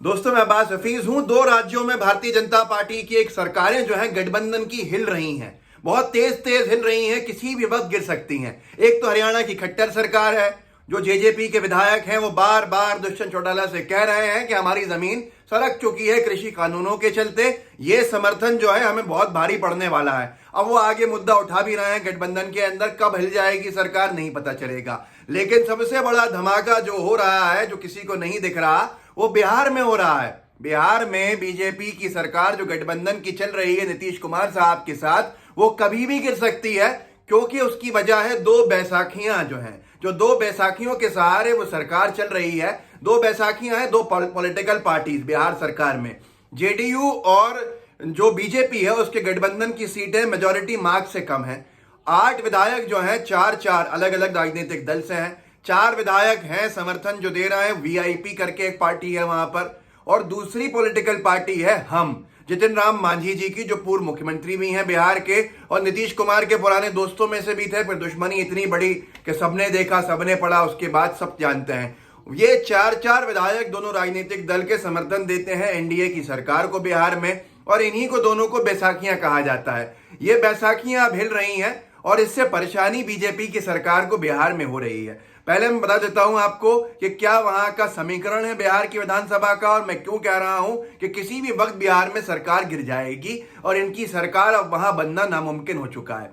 दोस्तों, मैं अब्बास हफीज हूं। दो राज्यों में भारतीय जनता पार्टी की एक सरकारें जो हैं गठबंधन की हिल रही हैं। बहुत तेज तेज हिल रही हैं, किसी भी वक्त गिर सकती हैं। एक तो हरियाणा की खट्टर सरकार है, जो जेजेपी के विधायक हैं, वो बार बार दुष्यंत चौटाला से कह रहे हैं कि हमारी जमीन सरक चुकी है कृषि कानूनों के चलते। ये समर्थन जो है हमें बहुत भारी पड़ने वाला है। अब वो आगे मुद्दा उठा भी रहे हैं गठबंधन के अंदर, कब हिल जाएगी सरकार नहीं पता चलेगा। लेकिन सबसे बड़ा धमाका जो हो रहा है, जो किसी को नहीं दिख रहा, वो बिहार में हो रहा है। बिहार में बीजेपी की सरकार जो गठबंधन की चल रही है नीतीश कुमार साहब के साथ, वो कभी भी गिर सकती है, क्योंकि उसकी वजह है दो बैसाखियां जो हैं, जो दो बैसाखियों के सहारे वो सरकार चल रही है। दो बैसाखियां हैं, दो पॉलिटिकल पार्टीज बिहार सरकार में। जेडीयू और जो बीजेपी है उसके गठबंधन की सीटें मेजोरिटी मार्क से कम है। 8 विधायक जो हैं, चार चार अलग अलग राजनीतिक दल से हैं। 4 विधायक हैं समर्थन जो दे रहे हैं, वीआईपी करके एक पार्टी है वहां पर, और दूसरी पॉलिटिकल पार्टी है हम, जितिन राम मांझी जी की, जो पूर्व मुख्यमंत्री भी हैं बिहार के और नीतीश कुमार के पुराने दोस्तों में से भी थे। फिर दुश्मनी इतनी बड़ी कि सबने देखा सबने पढ़ा, उसके बाद सब जानते हैं। ये चार चार विधायक दोनों राजनीतिक दल के समर्थन देते हैं एनडीए की सरकार को बिहार में, और इन्हीं को दोनों को बैसाखियां कहा जाता है। ये बैसाखियां अब हिल रही हैं और इससे परेशानी बीजेपी की सरकार को बिहार में हो रही है। पहले मैं बता देता हूं आपको कि क्या वहां का समीकरण है बिहार की विधानसभा का, और मैं क्यों कह रहा हूं कि किसी भी वक्त बिहार में सरकार गिर जाएगी और इनकी सरकार अब वहां बनना नामुमकिन हो चुका है।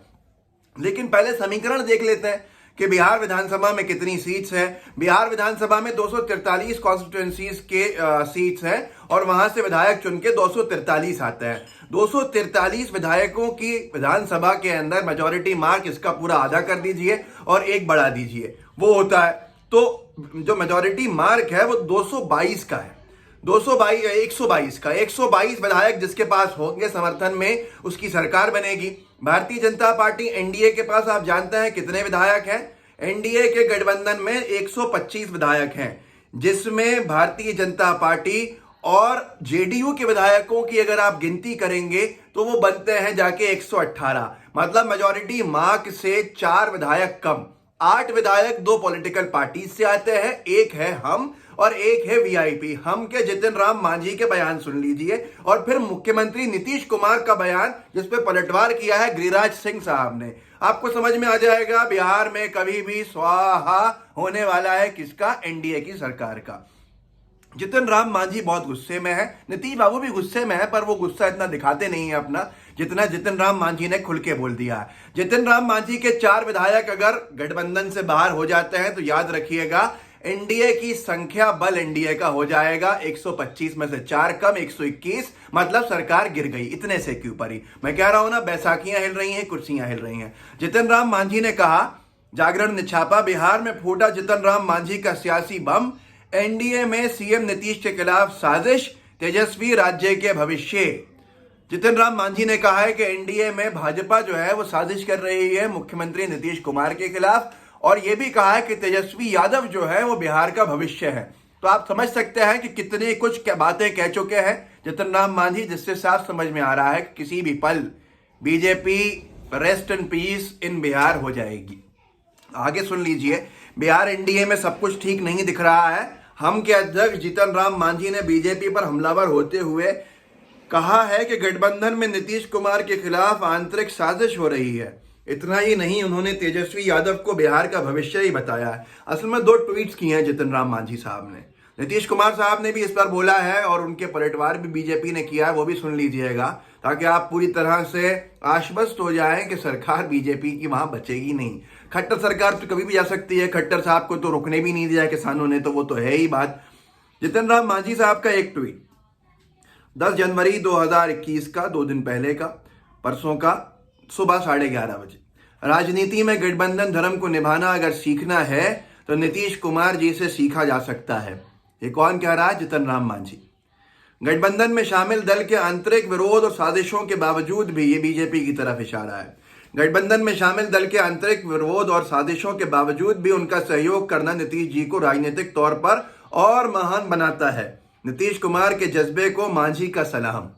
लेकिन पहले समीकरण देख लेते हैं कि बिहार विधानसभा में कितनी सीट्स हैं। बिहार विधानसभा में 243 कॉन्स्टिट्यूएंसीज के सीट्स हैं और वहां से विधायक चुन के 243 आते हैं। 243 विधायकों की विधानसभा के अंदर मेजोरिटी मार्क इसका पूरा आधा कर दीजिए और एक बढ़ा दीजिए, वो होता है। तो जो मेजोरिटी मार्क है वो 222 का है। 122 विधायक जिसके पास होंगे समर्थन में, उसकी सरकार बनेगी। भारतीय जनता पार्टी एनडीए के पास आप जानते हैं कितने विधायक हैं? एनडीए के गठबंधन में 125 विधायक हैं, जिसमें भारतीय जनता पार्टी और जेडीयू के विधायकों की अगर आप गिनती करेंगे तो वो बनते हैं जाके 118। मतलब मेजोरिटी मार्क से 4 विधायक कम। 8 विधायक दो पॉलिटिकल पार्टी से आते हैं, एक है हम और एक है वीआईपी। हम के जितिन राम मांझी के बयान सुन लीजिए, और फिर मुख्यमंत्री नीतीश कुमार का बयान, जिसपे पलटवार किया है गिरिराज सिंह साहब ने। आपको समझ में आ जाएगा बिहार में कभी भी स्वाहा होने वाला है किसका? एनडीए की सरकार का। जितिन राम मांझी बहुत गुस्से में है, नीतीश बाबू भी गुस्से में है, पर वो गुस्सा इतना दिखाते नहीं है अपना, जितना जितिन राम मांझी ने खुल के बोल दिया है। जितिन राम मांझी के 4 विधायक अगर गठबंधन से बाहर हो जाते हैं तो याद रखिएगा एनडीए की संख्या बल एनडीए का हो जाएगा 125 में से 4 कम 121। मतलब सरकार गिर गई। इतने से के ऊपर ही मैं कह रहा हूं ना, बैसाखियां हिल रही हैं, कुर्सियां हिल रही हैं। जितिन राम मांझी ने कहा, जागरण ने छापा, बिहार में फूटा जितिन राम मांझी का सियासी बम, एनडीए में सीएम नीतीश के खिलाफ साजिश, तेजस्वी राज्य के भविष्य। जितिन राम मांझी ने कहा है कि एनडीए में भाजपा जो है वो साजिश कर रही है मुख्यमंत्री नीतीश कुमार के खिलाफ, और यह भी कहा है कि तेजस्वी यादव जो है वो बिहार का भविष्य है। तो आप समझ सकते हैं कि कितनी कुछ बातें कह चुके हैं जितिन राम मांझी, जिससे साफ समझ में आ रहा है कि किसी भी पल बीजेपी रेस्ट इन पीस इन बिहार हो जाएगी। आगे सुन लीजिए, बिहार एनडीए में सब कुछ ठीक नहीं दिख रहा है। हम के अध्यक्ष जितिन राम मांझी ने बीजेपी पर हमलावर होते हुए कहा है कि गठबंधन में नीतीश कुमार के खिलाफ आंतरिक साजिश हो रही है। इतना ही नहीं, उन्होंने तेजस्वी यादव को बिहार का भविष्य ही बताया है। असल में 2 ट्वीट्स किए हैं जितिन राम मांझी साहब ने। नीतीश कुमार साहब ने भी इस पर बोला है और उनके पलटवार भी बीजेपी ने किया है, वो भी सुन लीजिएगा, ताकि आप पूरी तरह से आश्वस्त हो जाएं कि सरकार बीजेपी की वहां बचेगी नहीं। खट्टर सरकार तो कभी भी जा सकती है, खट्टर साहब को तो रुकने भी नहीं दिया किसानों ने, तो वो तो है ही बात। जितिन राम मांझी साहब का एक ट्वीट 10 जनवरी 2021 का, 2 दिन पहले का, परसों का, सुबह 11:30 बजे। राजनीति में गठबंधन धर्म को निभाना अगर सीखना है तो नीतीश कुमार जी से सीखा जा सकता है। ये कौन कह रहा है? जितिन राम मांझी। गठबंधन में शामिल दल के आंतरिक विरोध और साजिशों के बावजूद भी, ये बीजेपी की तरफ इशारा है, गठबंधन में शामिल दल के आंतरिक विरोध और साजिशों के बावजूद भी उनका सहयोग करना नीतीश जी को राजनीतिक तौर पर और महान बनाता है। नीतीश कुमार के जज्बे को मांझी का सलाम।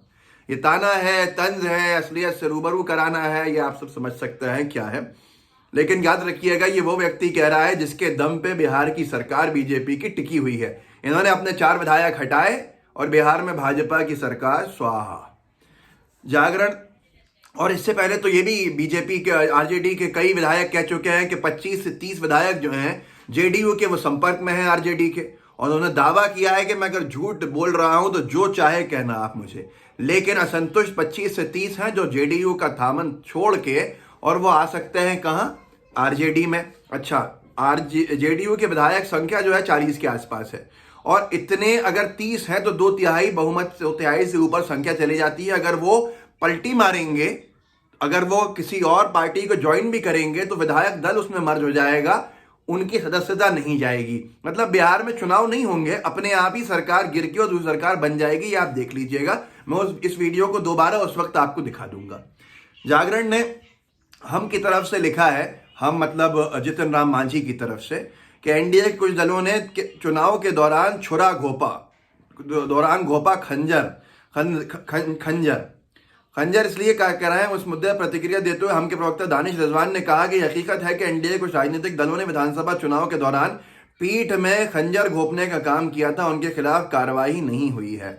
ये ताना है, तंज है, असलियत से रूबरू कराना है, ये आप सब समझ सकते हैं क्या है। लेकिन याद रखिएगा, ये वो व्यक्ति कह रहा है जिसके दम पे बिहार की सरकार बीजेपी की टिकी हुई है। इन्होंने अपने 4 विधायक हटाए और बिहार में भाजपा की सरकार स्वाहा। जागरण। और इससे पहले तो ये भी बीजेपी के आरजेडी के कई विधायक कह चुके हैं कि 25 से 30 विधायक जो हैं जेडीयू के, वो संपर्क में हैं आरजेडी के, और उन्होंने दावा किया है कि मैं अगर झूठ बोल रहा हूं तो जो चाहे कहना आप मुझे, लेकिन असंतुष्ट 25 से 30 हैं जो जेडीयू का थामन छोड़ के, और वो आ सकते हैं कहां, आरजेडी में। अच्छा, जेडीयू के विधायक संख्या जो है 40 के आसपास है, और इतने अगर 30 हैं तो 2/3 बहुमत, 2/3 से ऊपर संख्या चली जाती है। अगर वो पलटी मारेंगे, अगर वो किसी और पार्टी को ज्वाइन भी करेंगे तो विधायक दल उसमें मर्ज हो जाएगा, उनकी सदस्यता नहीं जाएगी। मतलब बिहार में चुनाव नहीं होंगे, अपने आप ही सरकार गिर के और दूसरी सरकार बन जाएगी। ये आप देख लीजिएगा, मैं इस वीडियो को दोबारा उस वक्त आपको दिखा दूंगा। जागरण ने हम की तरफ से लिखा है, हम मतलब जितन राम मांझी की तरफ से, कि एनडीए के कुछ दलों ने चुनाव के दौरान छुरा घोपा खंजर इसलिए कह रहे हैं। उस मुद्दे पर प्रतिक्रिया देते हुए हम के प्रवक्ता दानिश रिजवान ने कहा कि हकीकत है कि एनडीए कुछ राजनीतिक दलों ने विधानसभा चुनाव के दौरान पीठ में खंजर घोपने का काम किया था, उनके खिलाफ कार्रवाई नहीं हुई है।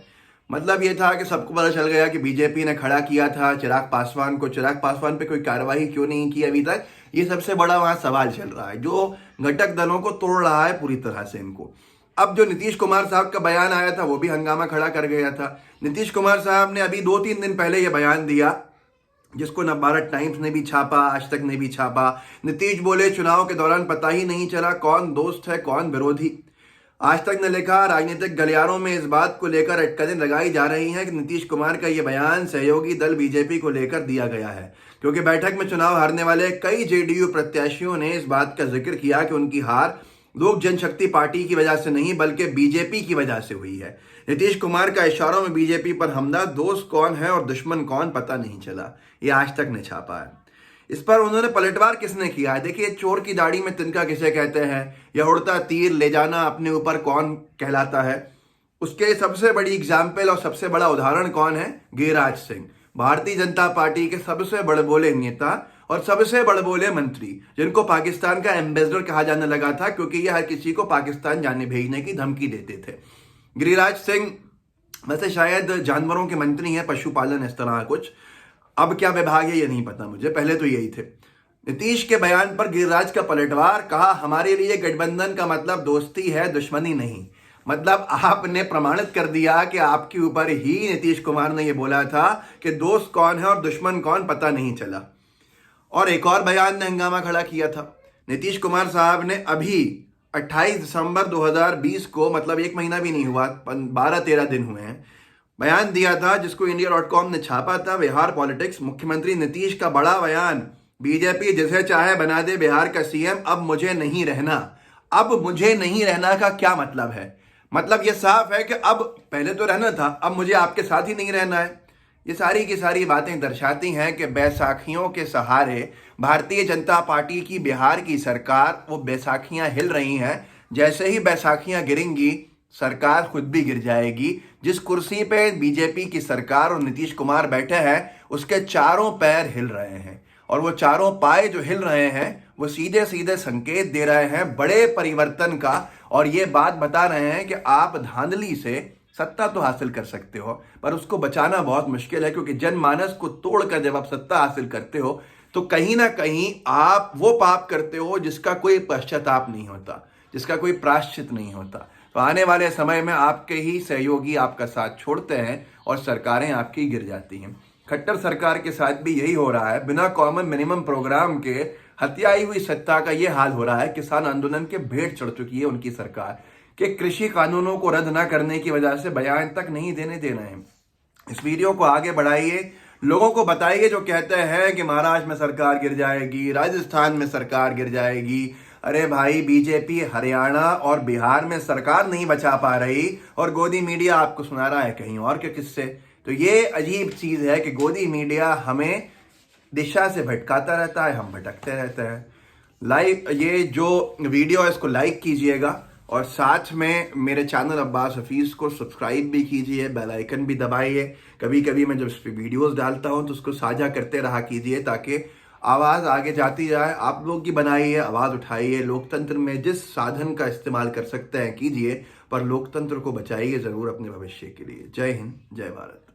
मतलब ये था कि सबको पता चल गया कि बीजेपी ने खड़ा किया था चिराग पासवान को, चिराग पासवान पे कोई कार्रवाई क्यों नहीं की अभी तक, ये सबसे बड़ा वहां सवाल चल रहा है, जो घटक दलों को तोड़ रहा है पूरी तरह से इनको। अब जो नीतीश कुमार साहब का बयान आया था वो भी हंगामा खड़ा कर गया था। नीतीश कुमार साहब ने अभी 2-3 दिन पहले ये बयान दिया, जिसको नवभारत टाइम्स ने भी छापा, आज तक ने भी छापा। नीतीश बोले चुनाव के दौरान पता ही नहीं चला कौन दोस्त है कौन विरोधी। आज तक ने लिखा, राजनीतिक गलियारों में इस बात को लेकर अटकलें लगाई जा रही हैं कि नीतीश कुमार का यह बयान सहयोगी दल बीजेपी को लेकर दिया गया है, क्योंकि बैठक में चुनाव हारने वाले कई जेडीयू प्रत्याशियों ने इस बात का जिक्र किया कि उनकी हार लोक जनशक्ति पार्टी की वजह से नहीं बल्कि बीजेपी की वजह से हुई है। नीतीश कुमार का इशारों में बीजेपी पर हमला, दोस्त कौन है और दुश्मन कौन पता नहीं चला, ये आज तक ने छापा है। इस पर उन्होंने पलटवार किसने किया है, देखिए, चोर की दाढ़ी में तिनका किसे कहते हैं, या उड़ता तीर ले जाना अपने ऊपर कौन कहलाता है, उसके सबसे बड़ी एग्जाम्पल और सबसे बड़ा उदाहरण कौन है, गिरिराज सिंह, भारतीय जनता पार्टी के सबसे बड़बोले नेता और सबसे बड़बोले मंत्री, जिनको पाकिस्तान का एम्बेसडर कहा जाने लगा था, क्योंकि ये हर किसी को पाकिस्तान जाने भेजने की धमकी देते थे। गिरिराज सिंह वैसे शायद जानवरों के मंत्री हैं, पशुपालन इस तरह कुछ, अब क्या विभाग है ये नहीं पता मुझे, पहले तो यही थे। नीतीश के बयान पर गिरिराज का पलटवार, कहा हमारे लिए गठबंधन का मतलब दोस्ती है, दुश्मनी नहीं। मतलब आपने प्रमाणित कर दिया कि आपके ऊपर ही नीतीश कुमार ने यह बोला था कि दोस्त कौन है और दुश्मन कौन पता नहीं चला। और एक और बयान ने हंगामा खड़ा किया था। नीतीश कुमार साहब ने अभी 28 दिसंबर 2020 को, मतलब 1 महीना भी नहीं हुआ, 12-13 दिन हुए हैं, बयान दिया था जिसको India.com ने छापा था, बिहार पॉलिटिक्स। मुख्यमंत्री नीतीश का बड़ा बयान, बीजेपी जिसे चाहे बना दे बिहार का सीएम, अब मुझे नहीं रहना। अब मुझे नहीं रहना का क्या मतलब है? मतलब ये साफ है कि अब पहले तो रहना था, अब मुझे आपके साथ ही नहीं रहना है। ये सारी की सारी बातें दर्शाती हैं कि बैसाखियों के सहारे भारतीय जनता पार्टी की बिहार की सरकार, वो बैसाखियां हिल रही हैं। जैसे ही बैसाखियां गिरेंगी सरकार खुद भी गिर जाएगी। जिस कुर्सी पे बीजेपी की सरकार और नीतीश कुमार बैठे हैं उसके चारों पैर हिल रहे हैं, और वो चारों पाए जो हिल रहे हैं वो सीधे सीधे संकेत दे रहे हैं बड़े परिवर्तन का, और ये बात बता रहे हैं कि आप धांधली से सत्ता तो हासिल कर सकते हो पर उसको बचाना बहुत मुश्किल है, क्योंकि जनमानस को तोड़कर जब आप सत्ता हासिल करते हो तो कहीं ना कहीं आप वो पाप करते हो जिसका कोई पश्चाताप नहीं होता, जिसका कोई प्रायश्चित नहीं होता। तो आने वाले समय में आपके ही सहयोगी आपका साथ छोड़ते हैं और सरकारें आपकी गिर जाती हैं। खट्टर सरकार के साथ भी यही हो रहा है। बिना कॉमन मिनिमम प्रोग्राम के हत्याई हुई सत्ता का ये हाल हो रहा है। किसान आंदोलन के भेंट चढ़ चुकी है उनकी सरकार कि कृषि कानूनों को रद्द न करने की वजह से बयान तक नहीं देने देना है। इस वीडियो को आगे बढ़ाइए, लोगों को बताइए जो कहते हैं कि महाराष्ट्र में सरकार गिर जाएगी, राजस्थान में सरकार गिर जाएगी। अरे भाई, बीजेपी हरियाणा और बिहार में सरकार नहीं बचा पा रही और गोदी मीडिया आपको सुना रहा है कहीं और के किस्से। तो ये अजीब चीज है कि गोदी मीडिया हमें दिशा से भटकाता रहता है, हम भटकते रहते हैं। ये जो वीडियो है इसको लाइक कीजिएगा और साथ में मेरे चैनल अब्बास हफीज को सब्सक्राइब भी कीजिए, बेल आइकन भी दबाइए। कभी कभी मैं जब इस पर वीडियोस डालता हूं तो उसको साझा करते रहा कीजिए ताकि आवाज आगे जाती जाए। आप लोग की बनाई है, आवाज उठाइए। लोकतंत्र में जिस साधन का इस्तेमाल कर सकते हैं कीजिए, पर लोकतंत्र को बचाइए जरूर अपने भविष्य के लिए। जय हिंद, जय भारत।